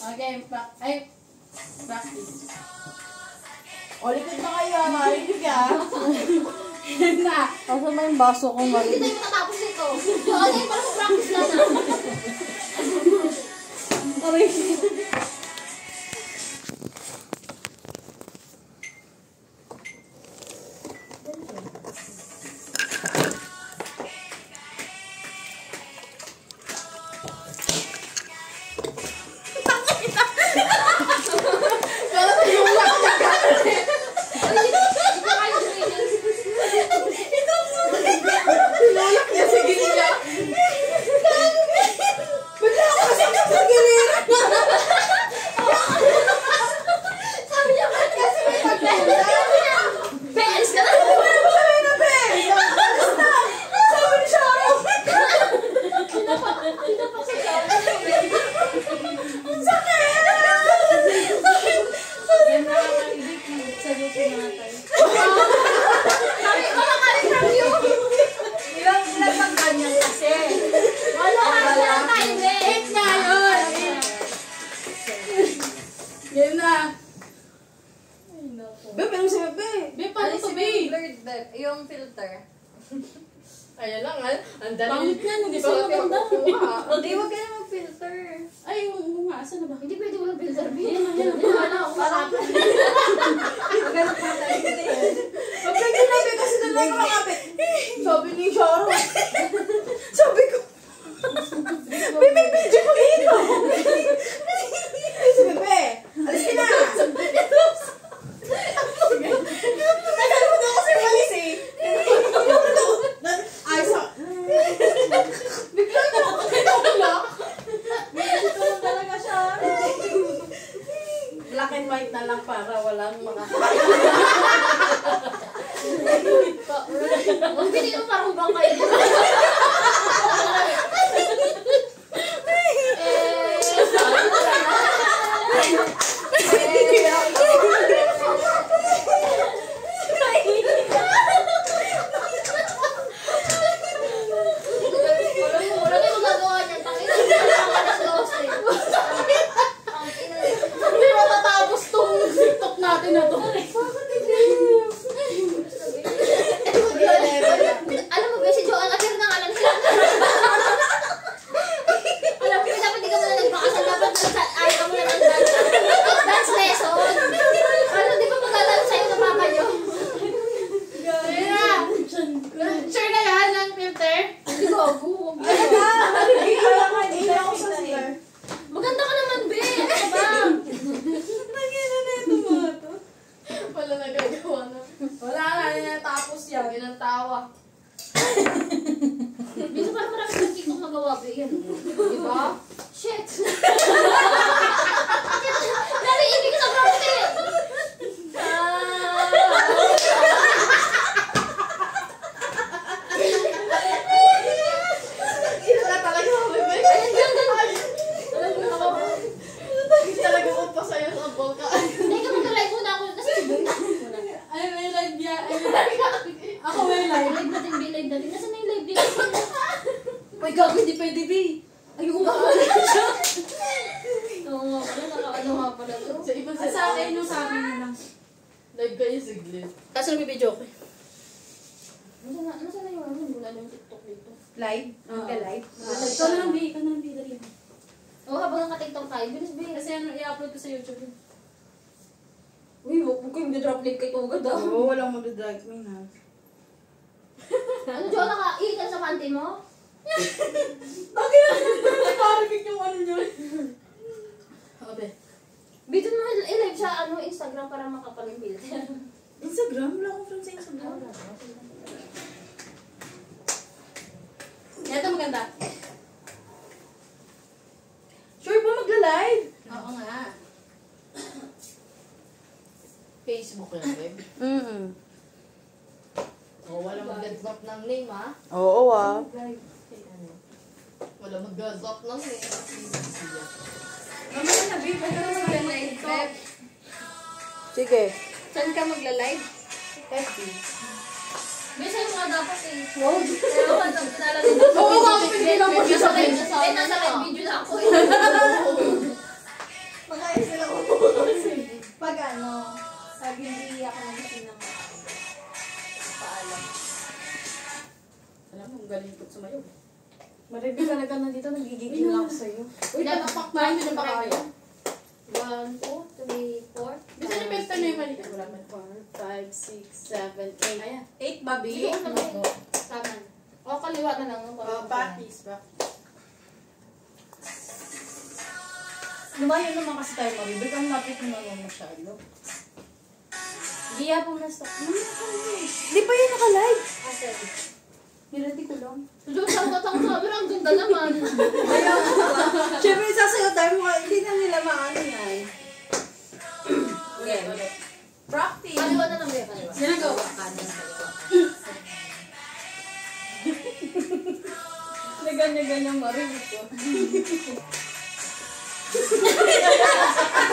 Okay, practice. O, likod na kayo, marinig Yan na. Asa ba yung baso kong mali? Hindi tayo matatapos ito. Ano yung parang practice na na. Aray. Yung filter. Ayan lang, ang dali. Pangit yan, hindi sa'yo maganda. Hindi, wag ka na mag-filter. Ay, oo nga, saan na ba? Hindi pwede mag-filter. Parang maghanap na tayo. Pag nagkinabi kasi doon lang makakapit. Sabi ni Sharon. Sabi ko. May video ko dito. Ay, si Bebe. Alis ka na. Tagal mo daw kasi malis eh. Ay, sa... Bigla na ako kinulak. Ganito lang talaga siya. Black and white na lang para walang mga... Huwag pili ko parang bangkay. Maganda ka naman, be. Ano ka ba? Nagyan na ito mga to. Wala nagagawa na. Wala na, tapos yan. Yan ang tawa. Bisa parang marami ng TikTok magawa, be. Yan. Diba? Shit. Nariibig ka sa prompter. Talaga ko pa sa'yo sa ball ka. Hindi ka mag-live muna ako. Nasa Cebu na. Ay, may live yan. Ako may live. Live natin, be. Live natin. Nasaan na yung live din? Ay, gago, hindi pwede, B. Ayoko nga pala siya. Oo nga pala. Naka-ano nga pala to. Sa ibang At sa akin, yung sa akin na lang. Live kayo siglit. Kaso nabibidyo ko. Nasaan na yung ano? Wala na yung TikTok dito. Live? Live? Ikaw na lang, B. Ikaw na lang, B. Dali. Oo, habang naka-TikTok tayo. Bilis, be. Kasi ano, i-upload ko sa YouTube yun. Uy, huwag ko yung drop link kay Tugad ah. Oo, walang mag-drag me na. Ano, Jo, naka-iitan sa panty mo? Bakit na? Parang yung ano nyo. Okay. Bito mo i-live sa Instagram para makapal yung filter. Instagram? Wala akong friend sa Instagram. Ito maganda. Sure po magla-live? Oo nga. Facebook lang, babe. Oh, wala mag-drop ng name, ha? Oo, ah. Wala mag-drop ng name. Mamaya na, babe. Ito na mag-live, babe. Sige. Saan ka magla-live? FB. May sa'yo nga dapat eh. Wow. Pero ano, pinala din ako. Oo, galing ko sumayo. Maribig talaga nandito, nagigigil lang ako sa'yo. Uy, nakapak na hindi na pa kaya. 1, 2, 3, 4. Bisa niyo pesta na yung mali. 4, 5, 6, 7, 8. Ayan. 8, Bobby. Sige, ano ba yun? Kanan. O, kaliwa na lang. Bakis. Lumayo naman kasi tayo, Maribig. Ang lapit mo naman masyado. Giya po na stop. Di pa yun naka-live? Asa? Nilati ko lang. Doon sa tatang sabi, ang ganda naman. Ayaw ko ba? Siyempre, sasayaw tayo mo. Hindi na nila maano yan. Ulit. Practice. Kaliwa na lang ba yung kaliwa? Ginagawa. Kanan, kaliwa. Naganyan-ganyan Maribig ko.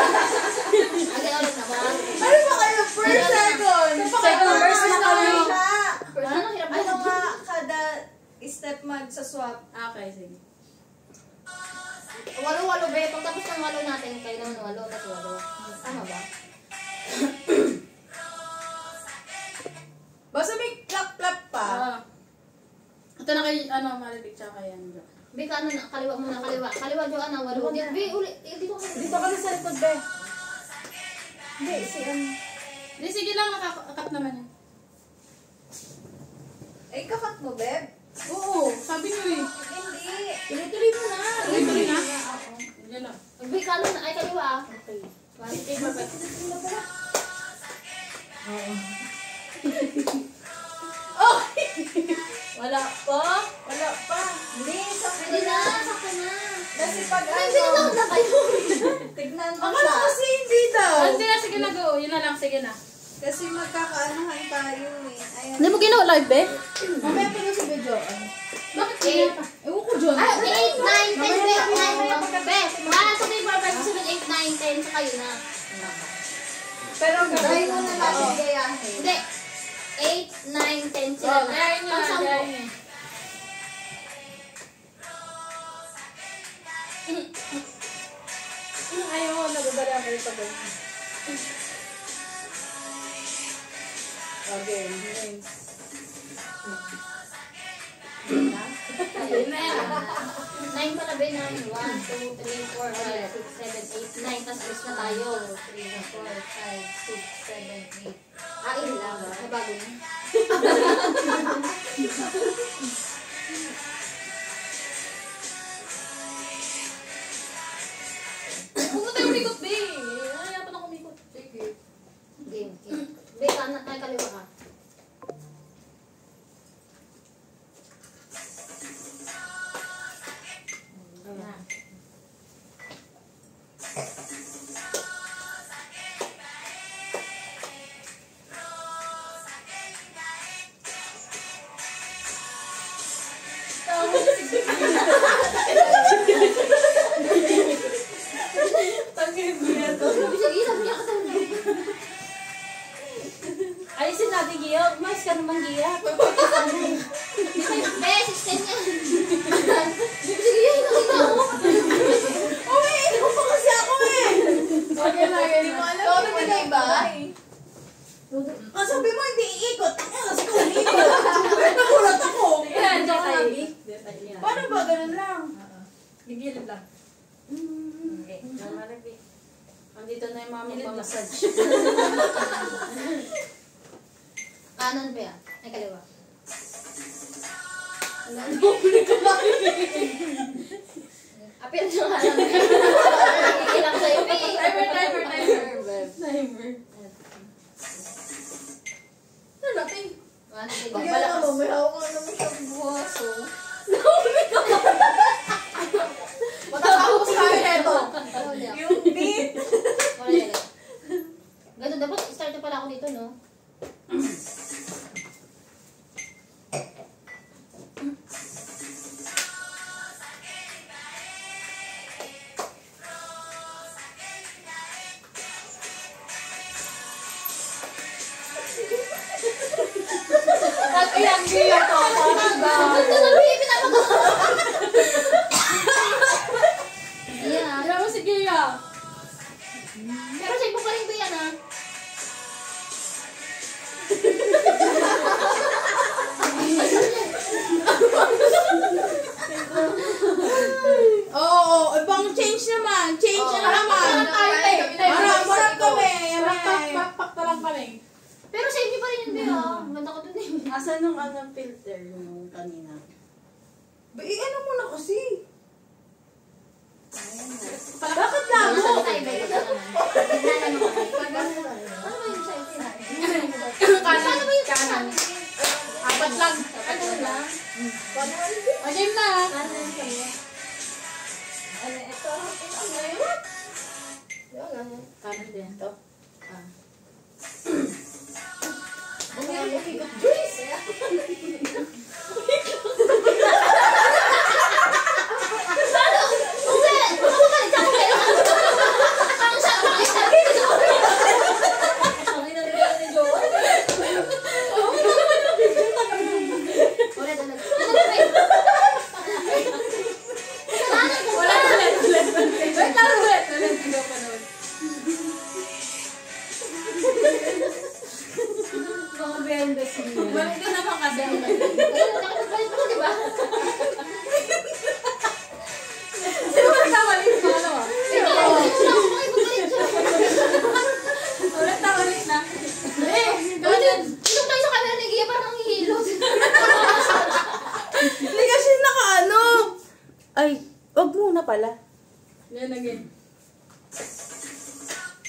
Again, ulit na ba? Ano ba kayo? First, second. Second verse na kami. Ano, hirap Ano ba? nga kada step mag-swap? Okay, sige. 8, 8, be. Pag tapos ng 8 natin, kayo naman 8, tapos 8. Tama ba? Basta may clap-clap pa. Ito na kay, Maribig tsaka kay Anjo. Be, kanan na. Kaliwa muna, kaliwa. Kaliwa, Joanna, 8. Be, ulit. Dito ka. Dito ka na sa likod, be. Hindi, si Di, sige lang, nakakakat naman yan. Ay, kakat mo, beb? Oo, sabi nyo eh. Hindi. Tuloy-tuloy mo na. Tuloy-tuloy na? Yan na. Be, kanan na. Ay, kaliwa. Okay. 1, 2, 3, 4. Wala pa? Wala pa. Hindi, Pwede na. Sakto na. Kasi pag Ay, pinatawag na kayo. tignan mo siya. Kasi hindi daw. Hindi na, sige na go. Yun na lang, sige na. Kasi magkakaanahan tayo eh. Ayan. Hindi mo ginawa live, eh? Mamaya pa na si Bejo. Bakit kaya pa? Ewan ko, John. Ah, 8, 9, 10, be. 9, be. 1, 2, 3, 4, 5, 6, 7, 8, 9, 10. Sa kayo na. Pero gawin mo na natin gayahin. Hindi. 8, 9, 10 sila Oh, na. kaya nyo Pag na, 10. kaya nyo. Ayaw mo, nagdadala ko ito ba? Okay, yun. Ayun, meron. 9 pala ba? 9. 1, 2, 3, 4, 5, 6, 7, 8, 9. Tapos alis na tayo. 3, 4, 5, 6, 7, 8. Ah, yun lang. Nabago na. Huwag mo tayo umikot, be. Ayaw pa na kumikot. Sige. Game. Be, kanan. Ay, kaliwa ka. Ayan. Tangin niya to. Sige, sabi niya ka tayo. Ayusin natin, Gio. Mas ka naman, Gia. Be, 16 yan. Sige, yun. Nakita ko. Uy, ikaw pa kasi ako eh. Okay na, okay Hindi mo na. alam, hindi mo na iba. Ang sabi mo, hindi iikot. Kasi kung iikot, nakulat ako. Yan, dyan tayo. Paano ba? Ganun lang. Gigilid lang. Okay. Andito na yung mga magmamassage. Kanan ba? Ay, kaliwa. Apir nyo nga lang. Ikilang sa'yo, be. Timer. Timer. Ano natin? 1, 2, 3, Kaya mo, may hawak ka naman siyang buwaso. Matatapos kami na ito. Yung beat. Ganun, dapat start na pala ako dito, no? Asan nung filter yung kanina? Ano mo na kasi? Bakit labo? Ano ba yung side na? Kanan. Ano ba yung kanan? Apat lang. Ano lang? O, game na. Kanan kami. Ano, ito? Ano yun? Yun, Kanan din. Ito. Juice! Wala ulit. Wait lang ulit. Hindi ako panood. Mga behind scene. Balik ka naman kasi. Diba? Sino ba nagkamali sa ano? Ulit na, ulit na. Kanan. Inom tayo sa camera ni Gia, parang nanghihilot. Hindi kasi nakaano. Ay, wag muna pala. Yan again.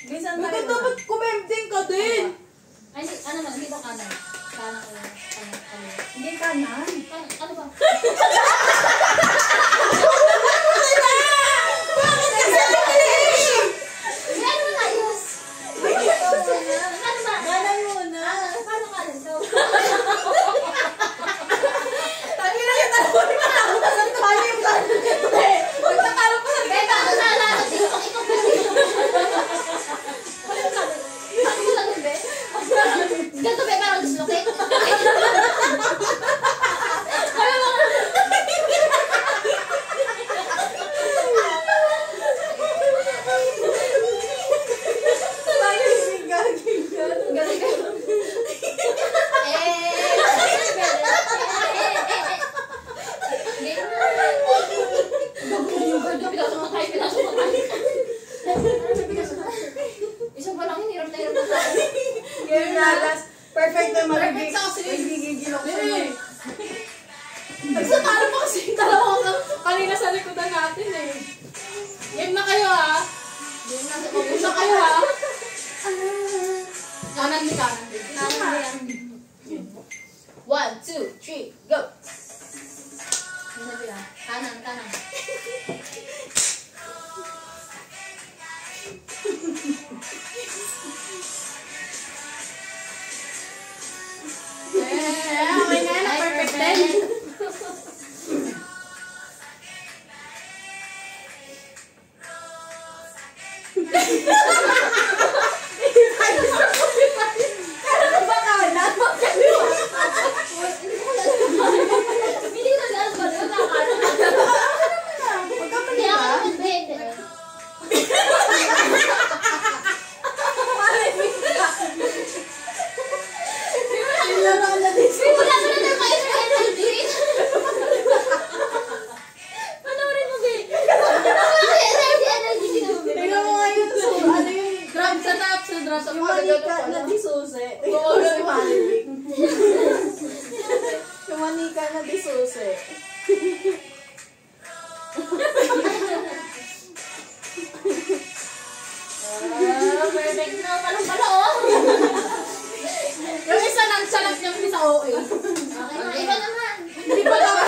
Guys, ang tayo dapat kumemting ka din. Ay, ano na, dito kanan. Kanan. Hindi kanan. Ano ba? Bakit kasi mali? Ano na ayos? Ano ba? Kanan muna. Paano kanan daw? Tabi na yung tanong na ako. Paano yung kanan? Magtatalo pa sa Beta, ano na alam? Dito kang ikaw kasi. Paano kanan? Paano kanan, be? Ganito, be, parang dislocate. Ganun ka. Isang pa lang, hirap na hirap na tayo. Game na last. Perfect na Perfect na kasi. Nagigigil ako sa Eh. Nagsatalo pa kasi yung dalawa kanina sa likodan natin eh. Game na kayo ha. Game na kayo ha. Kanan ni kanan din. Kanan din. 1, 2, 3, go! Yun na bilang. Kanan, kanan. Okay na na. Perfect din. Ano ba kanan? Hindi ko na alam ba doon ang kanan. Magkamali Kaya ba? ako hindi. Nilaro na din siya. Wala mo na lang kayo sa energy. Panoorin mo, babe. Energy. Tingnan mo ngayon. So, ano yung Drop sa top. Sa drop sa yung manika na disuse. Tingnan mo si Malimik. Yung manika na disuse. Perfect na. Palang-pala, oh. Yung isa nang salap niyang isa OA. Okay na. Iba naman. Hindi ba naman?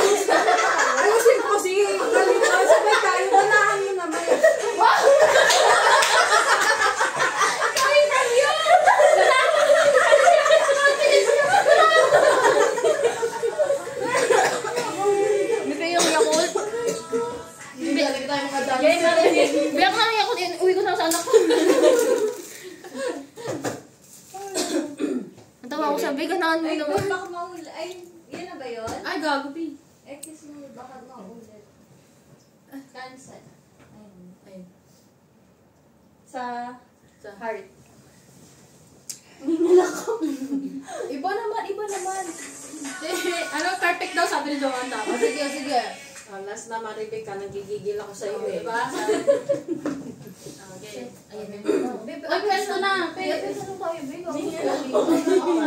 Ayusin ko si Kalima. Sabay tayo. Manahan mo naman. Kami from you. Bebe yung Yakult. Hindi, lagi tayo makadali. Biyak na yung Yakult. Uwi ko na sa anak ko. Ang tawa ko sabi, ganahan mo naman. baka maula. Ay, yun na ba yun? Ay, gago, Pi. Eh, kasi baka maulit. Cancel. Ayun. Sa Sa heart. Iba naman. Ano, perfect daw sabi ni Joanne dapat. Sige. Last na maribig ka, nagigigil ako sa iyo eh. Diba? Ayun na. Ay, pwesto na. Pwesto na tayo, Be.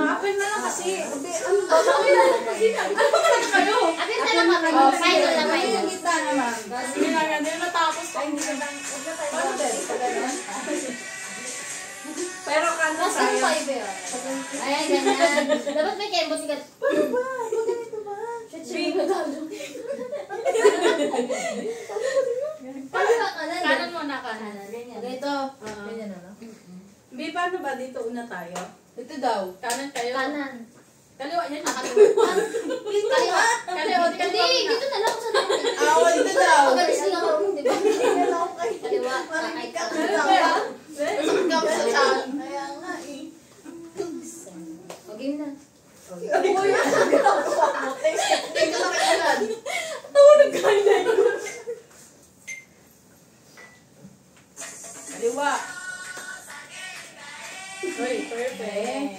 Apil na lang kasi. Ano ba? Ano ba talaga kayo? Apil na lang kami. Final na final. Yung gitna naman. Hindi na nga, hindi na natapos pa. Hindi ka lang. Huwag ka tayo. Ano ba? Pero kano Last time tayo? tayo, Be. Ayan, ganyan. Dapat may kembo sigat. Ano ba? Huwag ganito ba? Bingo tayo. Kaliwa kanan. Kanan mo na, kanan. Kanan, ganyan. Ito. Ganyan na, no? Bi, paano ba dito una tayo? Ito daw. Kanan kayo. Kanan. Kaliwa yan. Kaliwa. Kaliwa, di Hindi, kaliwa dito na lang ako sa dito. Oo, dito daw. Pagalis lang ako, di ba? Kaliwa. Ay, na. Ikaw sa chan. Kaya nga eh. Okay na. Dito na kayo. Tawag kayo. Kaliwa. Uy, perfect.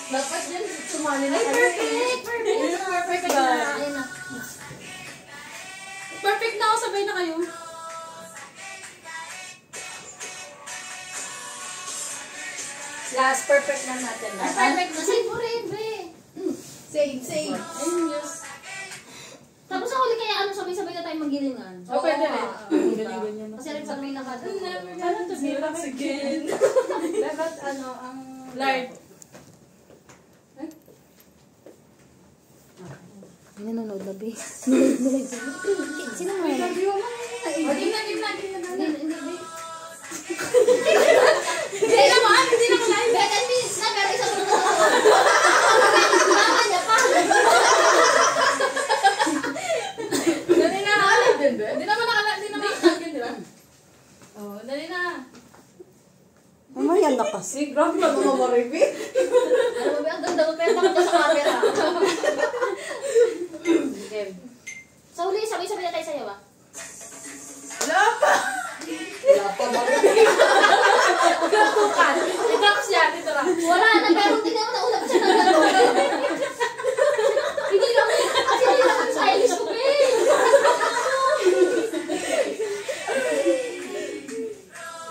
Dapat yan, sumali na Ay, kayo. perfect! Perfect! Ayun na, perfect Diba? na. Ayun na. Perfect na ako, sabay na kayo. Last, perfect na natin Ay, lahat. perfect na. Save mo rin, be. Save, save. Ayun, Diyos. Tapos sa huli kaya ano, sabay-sabay na tayo magilingan. Oh, pwede rin. Ganyan-ganyan. Kasi rin sa pinaka Ano to be once again? Dapat ano, ang... Lard. May nanonood na, be. Nanonood sila. Sino mo yan? O, tingnan, tingnan, tingnan. Hindi, hindi, be. Hindi naman, hindi naman live. Be, 10 minutes na, pero isang minuto. Mama niya pa. Dali na. Hindi naman nakagin, di ba? Oh, dali na. Mamaya na kasi. Grabe na mga maribig. Ano ba, be, ang ganda mo, pero takot ka sa camera. Okay. Sa huli, sabay-sabay na tayo sa'yo, ah. Wala pa. Wala pa maribig. Tukan. I-box yan, dito lang. Wala na, pero tingnan mo na una pa siya ng gano'n. Hindi lang, kasi hindi lang ang stylish ko, be.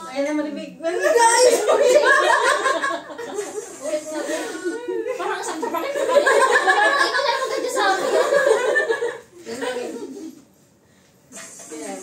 Ayan na maribig. Guys! Ulit nga, be. Parang isang bakit? Parang ikaw na yung maganda sa akin. Ayan.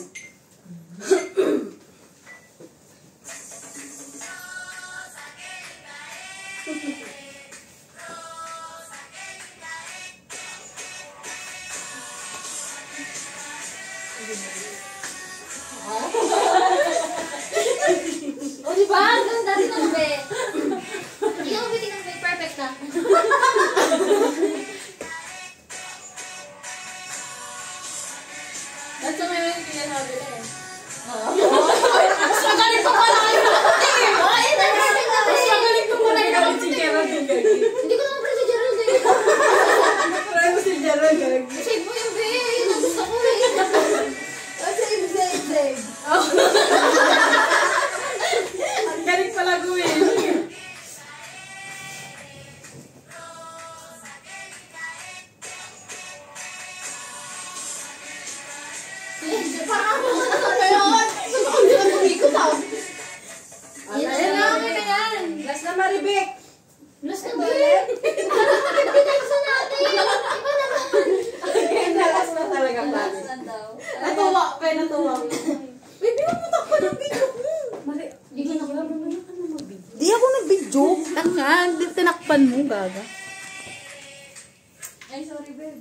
O, di ba? Ang ganda rin ang be. Hindi ka mabitin ng be. Perfect na. At sa may pinasabi na eh. Mas magaling pa pala kayo na kapatid. Oh, yun na, perfect na be. Mas magaling ko muna yung kapit si Gerald yung gagi. Hindi ko naman pala si Gerald eh. Try mo si Jaron, gag. Save mo yung be. Yun ang gusto ko eh. Save, save, save. Ang galing pala gawin. Parang ako na yun. Gusto ko hindi na tumikot ah. Yan Ayan na. na, okay na yan. Last na maribig. Last na be. Hindi tayo sa natin. Iba naman. Ayan na, last na talaga pa. Last na daw. Natuwa, kaya natuwa. May pinamutak pa ng video mo. Mali. Hindi ko na Di ako nag-video. Tanga, tinakpan mo, gaga. Ay, sorry, babe.